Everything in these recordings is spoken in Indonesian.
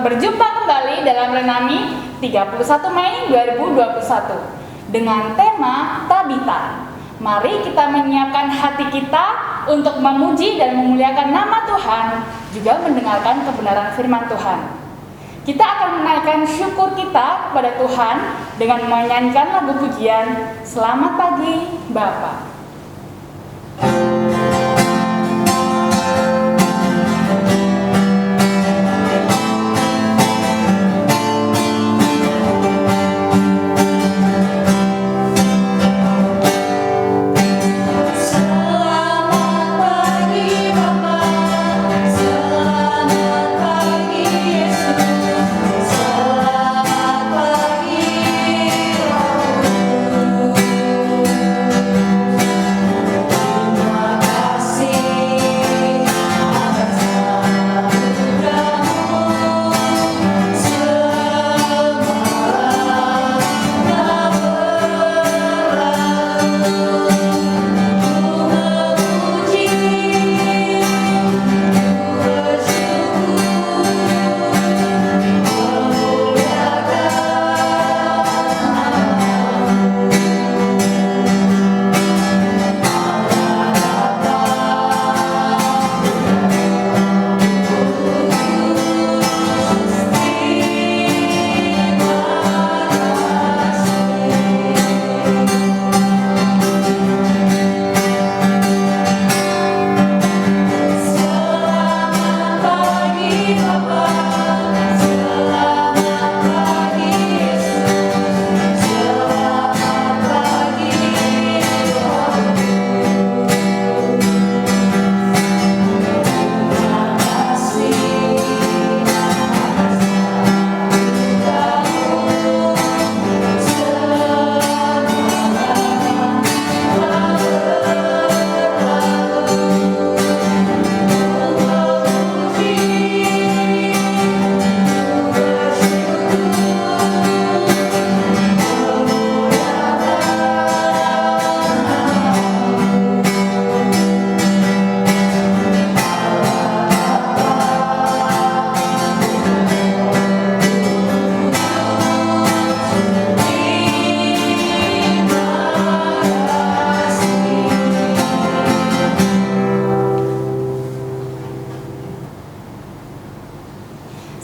berjumpa kembali dalam Renami 31 Mei 2021 dengan tema Tabita. Mari kita menyiapkan hati kita untuk memuji dan memuliakan nama Tuhan, juga mendengarkan kebenaran firman Tuhan. Kita akan menaikkan syukur kita kepada Tuhan dengan menyanyikan lagu pujian Selamat Pagi Bapa.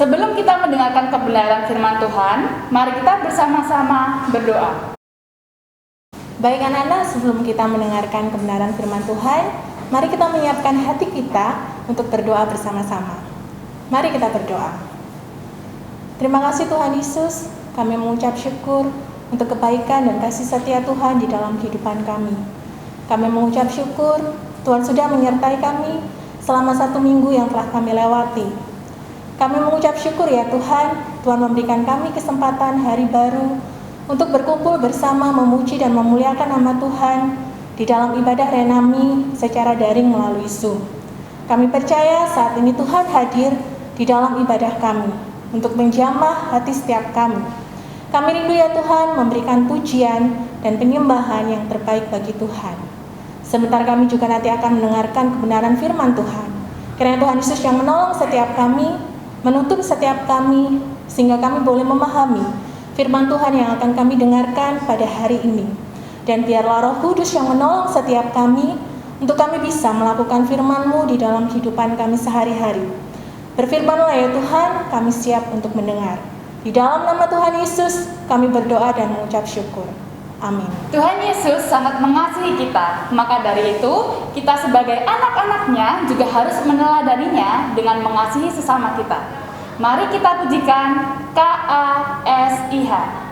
Sebelum kita mendengarkan kebenaran firman Tuhan, mari kita bersama-sama berdoa. Baik anak-anak, sebelum kita mendengarkan kebenaran firman Tuhan, mari kita menyiapkan hati kita untuk berdoa bersama-sama. Mari kita berdoa. Terima kasih Tuhan Yesus, kami mengucap syukur untuk kebaikan dan kasih setia Tuhan di dalam kehidupan kami. Kami mengucap syukur Tuhan sudah menyertai kami selama 1 minggu yang telah kami lewati. Kami mengucap syukur ya Tuhan, Tuhan memberikan kami kesempatan hari baru untuk berkumpul bersama memuji dan memuliakan nama Tuhan di dalam ibadah Renami secara daring melalui Zoom. Kami percaya saat ini Tuhan hadir di dalam ibadah kami untuk menjamah hati setiap kami. Kami rindu ya Tuhan memberikan pujian dan penyembahan yang terbaik bagi Tuhan. Sebentar kami juga nanti akan mendengarkan kebenaran firman Tuhan. Kiranya Tuhan Yesus yang menolong setiap kami, menuntun setiap kami, sehingga kami boleh memahami firman Tuhan yang akan kami dengarkan pada hari ini. Dan biarlah Roh Kudus yang menolong setiap kami, untuk kami bisa melakukan firman-Mu di dalam kehidupan kami sehari-hari. Berfirman-Lah ya Tuhan, kami siap untuk mendengar. Di dalam nama Tuhan Yesus, kami berdoa dan mengucap syukur. Amin. Tuhan Yesus sangat mengasihi kita, maka dari itu kita sebagai anak-anaknya juga harus meneladaninya dengan mengasihi sesama kita. Mari kita pujikan KASIH.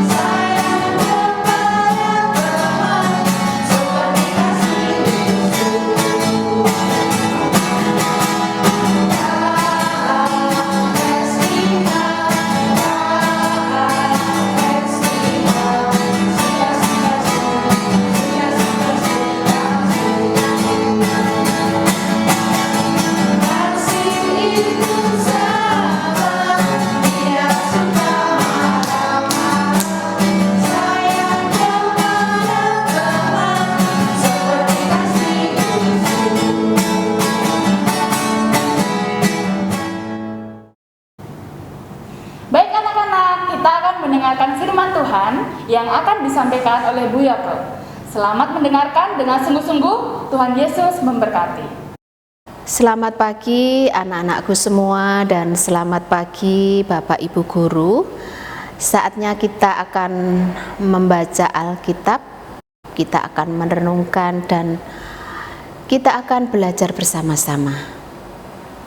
Sayang yang akan disampaikan oleh Bu Yapro. Selamat mendengarkan dengan sungguh-sungguh. Tuhan Yesus memberkati. Selamat pagi anak-anakku semua dan selamat pagi Bapak Ibu Guru. Saatnya kita akan membaca Alkitab, kita akan merenungkan dan kita akan belajar bersama-sama.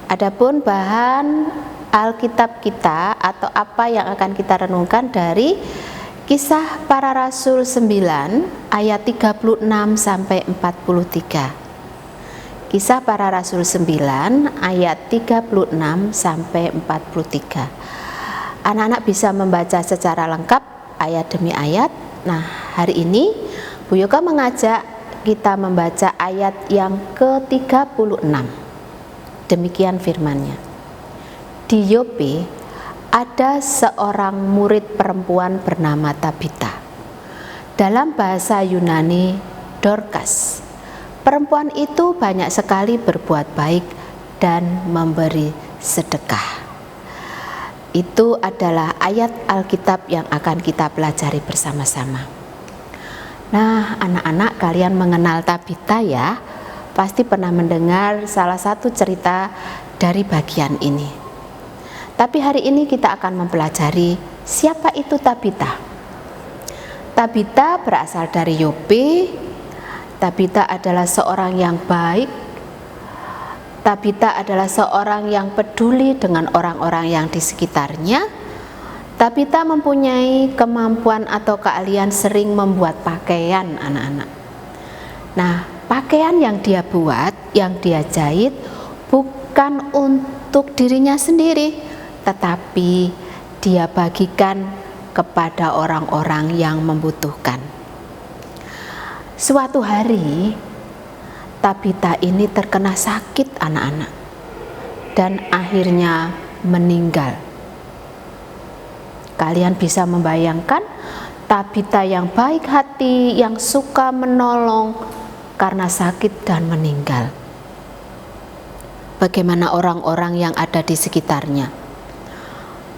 Adapun bahan Alkitab kita atau apa yang akan kita renungkan dari Kisah Para Rasul 9 ayat 36 sampai 43. Kisah Para Rasul 9 ayat 36 sampai 43. Anak-anak bisa membaca secara lengkap ayat demi ayat. Nah, hari ini Bu Yoga mengajak kita membaca ayat yang ke-36. Demikian firman-Nya. Di Yope ada seorang murid perempuan bernama Tabita. Dalam bahasa Yunani, Dorcas. Perempuan itu banyak sekali berbuat baik dan memberi sedekah. Itu adalah ayat Alkitab yang akan kita pelajari bersama-sama. Nah, anak-anak, kalian mengenal Tabita ya? Pasti pernah mendengar salah satu cerita dari bagian ini. Tapi hari ini kita akan mempelajari siapa itu Tabita. Tabita berasal dari Yope. Tabita adalah seorang yang baik. Tabita adalah seorang yang peduli dengan orang-orang yang di sekitarnya. Tabita mempunyai kemampuan atau keahlian sering membuat pakaian anak-anak. Nah, pakaian yang dia buat, yang dia jahit bukan untuk dirinya sendiri, tetapi dia bagikan kepada orang-orang yang membutuhkan. Suatu hari Tabita ini terkena sakit anak-anak dan akhirnya meninggal. Kalian bisa membayangkan Tabita yang baik hati, yang suka menolong karena sakit dan meninggal. Bagaimana orang-orang yang ada di sekitarnya?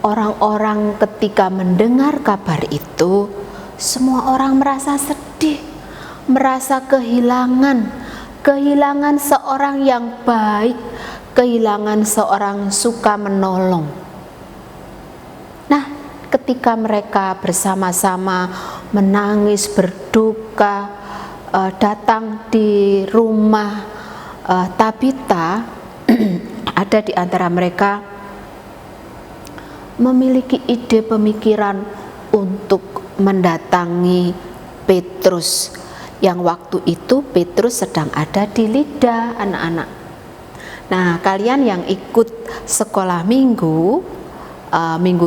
Orang-orang ketika mendengar kabar itu, semua orang merasa sedih, merasa kehilangan seorang yang baik, kehilangan seorang suka menolong. Nah, ketika mereka bersama-sama menangis, berduka, datang di rumah Tabita, ada di antara mereka memiliki ide pemikiran untuk mendatangi Petrus, yang waktu itu Petrus sedang ada di Lida anak-anak. Nah, kalian yang ikut sekolah minggu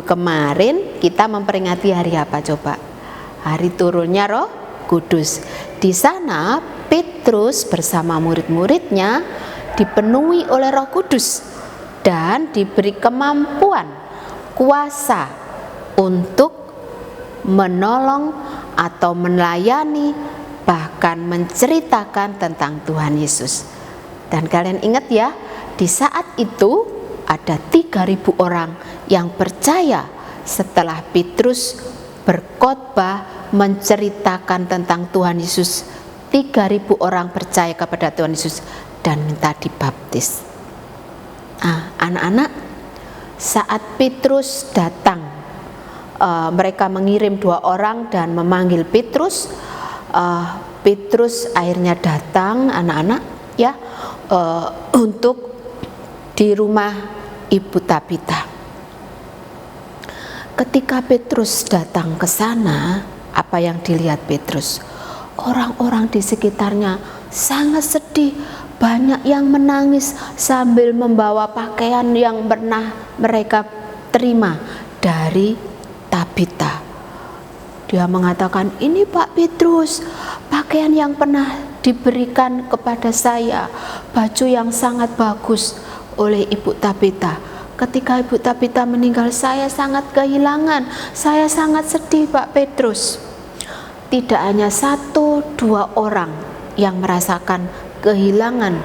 kemarin kita memperingati hari apa coba? Hari turunnya Roh Kudus. Di sana Petrus bersama murid-muridnya dipenuhi oleh Roh Kudus dan diberi kemampuan, kuasa untuk menolong atau melayani, bahkan menceritakan tentang Tuhan Yesus. Dan kalian ingat ya, di saat itu ada 3.000 orang yang percaya setelah Petrus berkhotbah menceritakan tentang Tuhan Yesus. 3.000 orang percaya kepada Tuhan Yesus dan minta dibaptis. Anak-anak, saat Petrus datang, mereka mengirim 2 orang dan memanggil Petrus. Petrus akhirnya datang anak-anak ya untuk di rumah Ibu Tabita. Ketika Petrus datang ke sana, apa yang dilihat Petrus? Orang-orang di sekitarnya sangat sedih, banyak yang menangis sambil membawa pakaian yang pernah mereka terima dari Tabita. Dia mengatakan, ini Pak Petrus, pakaian yang pernah diberikan kepada saya, baju yang sangat bagus oleh Ibu Tabita. Ketika Ibu Tabita meninggal, saya sangat kehilangan, saya sangat sedih Pak Petrus. Tidak hanya 1-2 orang yang merasakan kehilangan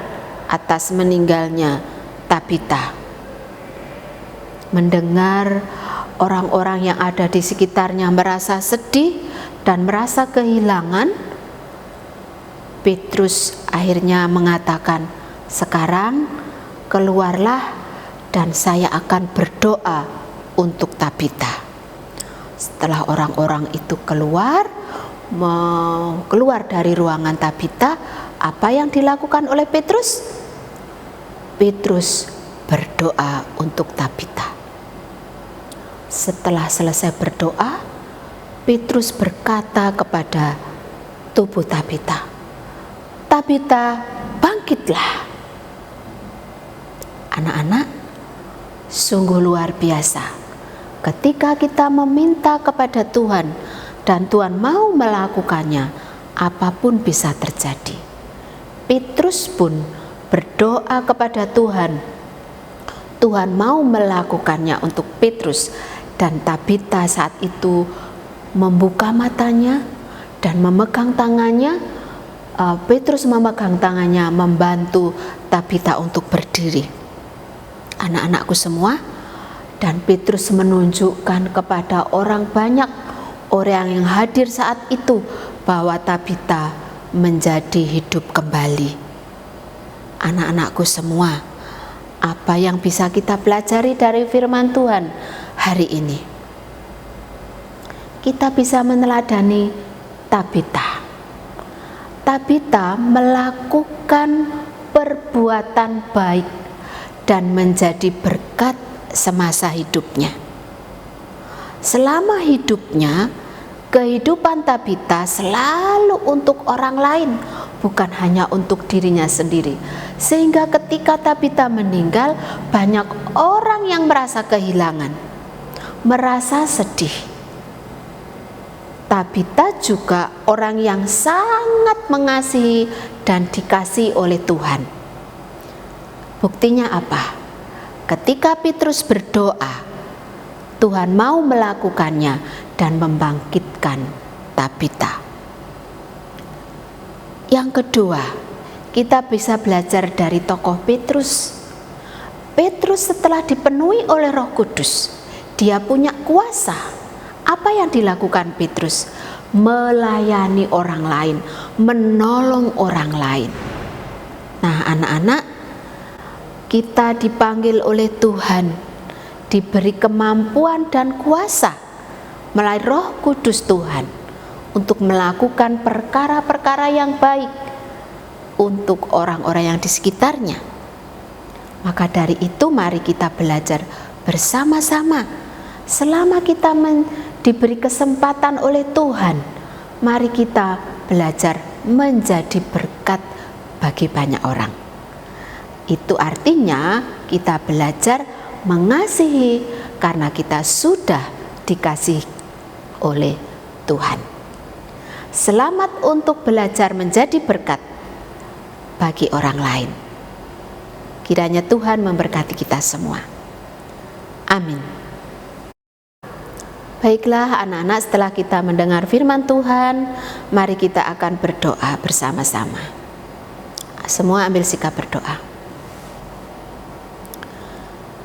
atas meninggalnya Tabita. Mendengar orang-orang yang ada di sekitarnya merasa sedih, dan merasa kehilangan, Petrus akhirnya mengatakan, "Sekarang keluarlah dan saya akan berdoa untuk Tabita." Setelah orang-orang itu keluar dari ruangan Tabita, apa yang dilakukan oleh Petrus? Petrus berdoa untuk Tabita. Setelah selesai berdoa, Petrus berkata kepada tubuh Tabita, "Tabita, bangkitlah." Anak-anak, sungguh luar biasa ketika kita meminta kepada Tuhan dan Tuhan mau melakukannya, apapun bisa terjadi. Petrus pun berdoa kepada Tuhan. Tuhan mau melakukannya untuk Petrus, dan Tabita saat itu membuka matanya dan memegang tangannya. Petrus memegang tangannya, membantu Tabita untuk berdiri. Anak-anakku semua, dan Petrus menunjukkan kepada orang banyak, orang yang hadir saat itu, bahwa Tabita menjadi hidup kembali. Anak-anakku semua, apa yang bisa kita pelajari dari firman Tuhan hari ini? Kita bisa meneladani Tabita. Tabita melakukan perbuatan baik dan menjadi berkat semasa hidupnya. Selama hidupnya, kehidupan Tabita selalu untuk orang lain, bukan hanya untuk dirinya sendiri. Sehingga ketika Tabita meninggal, banyak orang yang merasa kehilangan, merasa sedih. Tabita juga orang yang sangat mengasihi dan dikasihi oleh Tuhan. Buktinya apa? Ketika Petrus berdoa, Tuhan mau melakukannya dan membangkitkan Tabita. Yang kedua, kita bisa belajar dari tokoh Petrus. Petrus setelah dipenuhi oleh Roh Kudus, dia punya kuasa. Apa yang dilakukan Petrus? Melayani orang lain, menolong orang lain. Nah, anak-anak, kita dipanggil oleh Tuhan, diberi kemampuan dan kuasa melalui Roh Kudus Tuhan untuk melakukan perkara-perkara yang baik untuk orang-orang yang di sekitarnya. Maka dari itu mari kita belajar bersama-sama. Selama kita diberi kesempatan oleh Tuhan, mari kita belajar menjadi berkat bagi banyak orang. Itu artinya kita belajar mengasihi karena kita sudah dikasihi oleh Tuhan. Selamat untuk belajar menjadi berkat bagi orang lain. Kiranya Tuhan memberkati kita semua. Amin. Baiklah anak-anak, setelah kita mendengar firman Tuhan, mari kita akan berdoa bersama-sama. Semua ambil sikap berdoa.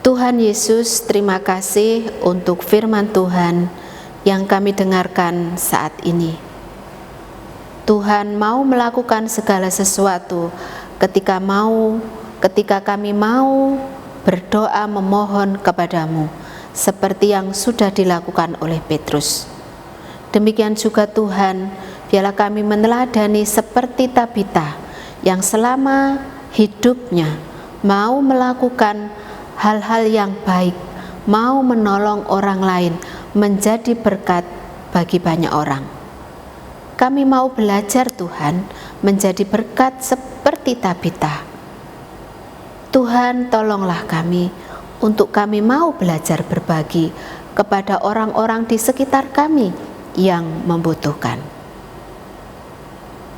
Tuhan Yesus, terima kasih untuk firman Tuhan yang kami dengarkan saat ini. Tuhan mau melakukan segala sesuatu ketika kami mau berdoa memohon kepadamu, seperti yang sudah dilakukan oleh Petrus. Demikian juga Tuhan, biarlah kami meneladani seperti Tabita yang selama hidupnya mau melakukan hal-hal yang baik, mau menolong orang lain, menjadi berkat bagi banyak orang. Kami mau belajar Tuhan, menjadi berkat seperti Tabita. Tuhan, tolonglah kami untuk kami mau belajar berbagi kepada orang-orang di sekitar kami yang membutuhkan.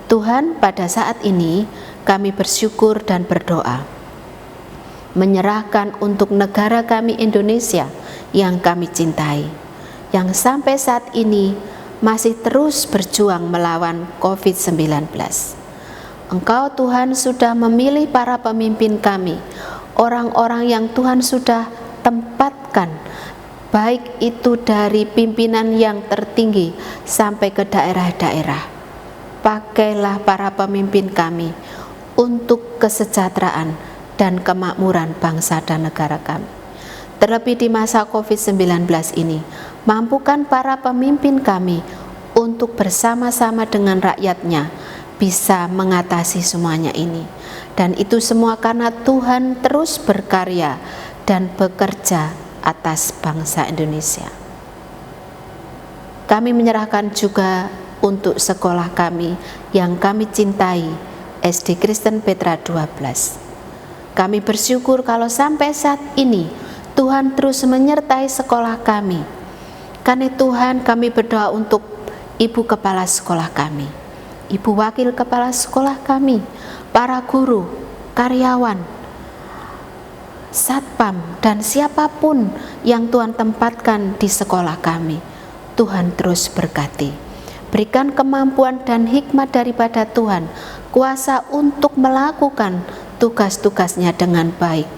Tuhan, pada saat ini kami bersyukur dan berdoa, menyerahkan untuk negara kami Indonesia yang kami cintai, yang sampai saat ini masih terus berjuang melawan COVID-19. Engkau Tuhan sudah memilih para pemimpin kami, orang-orang yang Tuhan sudah tempatkan baik itu dari pimpinan yang tertinggi sampai ke daerah-daerah. Pakailah para pemimpin kami untuk kesejahteraan dan kemakmuran bangsa dan negara kami. Terlebih di masa COVID-19 ini, mampukan para pemimpin kami untuk bersama-sama dengan rakyatnya bisa mengatasi semuanya ini. Dan itu semua karena Tuhan terus berkarya dan bekerja atas bangsa Indonesia. Kami menyerahkan juga untuk sekolah kami yang kami cintai, SD Kristen Petra 12. Kami bersyukur kalau sampai saat ini Tuhan terus menyertai sekolah kami. Karena Tuhan, kami berdoa untuk Ibu Kepala Sekolah kami, Ibu Wakil Kepala Sekolah kami, para guru, karyawan, satpam, dan siapapun yang Tuhan tempatkan di sekolah kami. Tuhan terus berkati. Berikan kemampuan dan hikmat daripada Tuhan, kuasa untuk melakukan tugas-tugasnya dengan baik.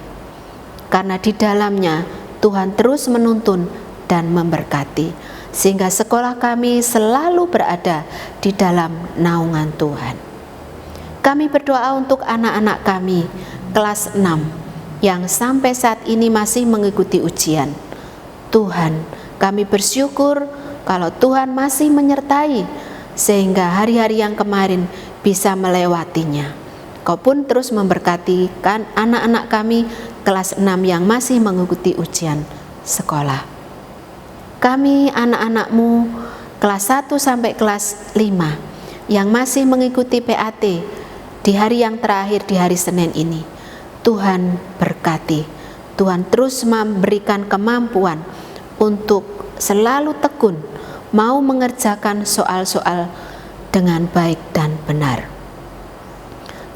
Karena di dalamnya Tuhan terus menuntun dan memberkati, sehingga sekolah kami selalu berada di dalam naungan Tuhan. Kami berdoa untuk anak-anak kami kelas 6 yang sampai saat ini masih mengikuti ujian. Tuhan, kami bersyukur kalau Tuhan masih menyertai sehingga hari-hari yang kemarin bisa melewatinya. Kau pun terus memberkati kan anak-anak kami kelas 6 yang masih mengikuti ujian sekolah. Kami anak-anakmu kelas 1 sampai kelas 5 yang masih mengikuti PAT di hari yang terakhir di hari Senin ini. Tuhan berkati. Tuhan terus memberikan kemampuan untuk selalu tekun mau mengerjakan soal-soal dengan baik dan benar.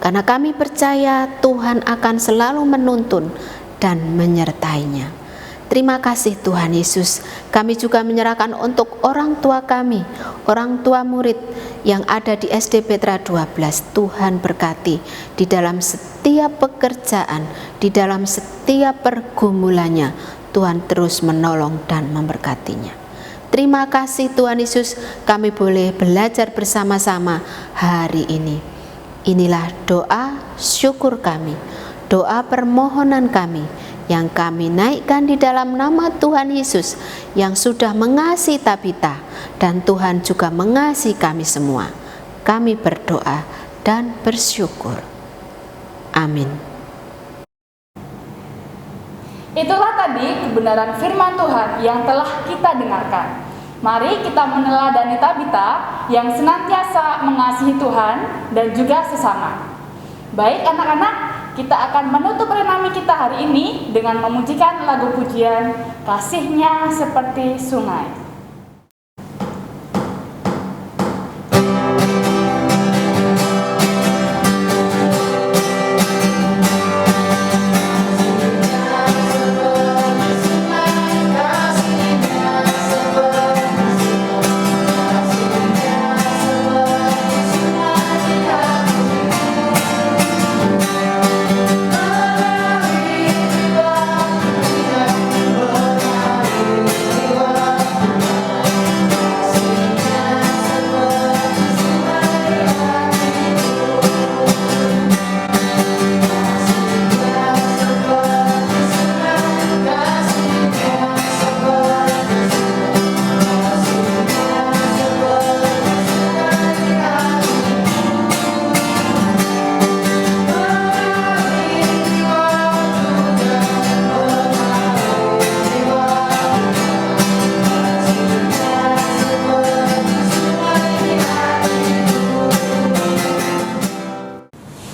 Karena kami percaya Tuhan akan selalu menuntun dan menyertainya. Terima kasih Tuhan Yesus. Kami juga menyerahkan untuk orang tua kami, orang tua murid yang ada di SD Petra 12. Tuhan berkati di dalam setiap pekerjaan, di dalam setiap pergumulannya. Tuhan terus menolong dan memberkatinya. Terima kasih Tuhan Yesus, kami boleh belajar bersama-sama hari ini. Inilah doa syukur kami, doa permohonan kami yang kami naikkan di dalam nama Tuhan Yesus yang sudah mengasihi Tabita, dan Tuhan juga mengasihi kami semua. Kami berdoa dan bersyukur. Amin. Itulah tadi kebenaran firman Tuhan yang telah kita dengarkan. Mari kita meneladani Tabita yang senantiasa mengasihi Tuhan dan juga sesama. Baik anak-anak, kita akan menutup renami kita hari ini dengan memujikan lagu pujian Kasih-Nya Seperti Sungai.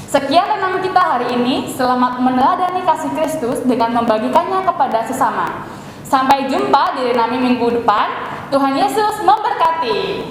Sekian renungan kita hari ini. Selamat meneladani kasih Kristus dengan membagikannya kepada sesama. Sampai jumpa di renungan minggu depan. Tuhan Yesus memberkati.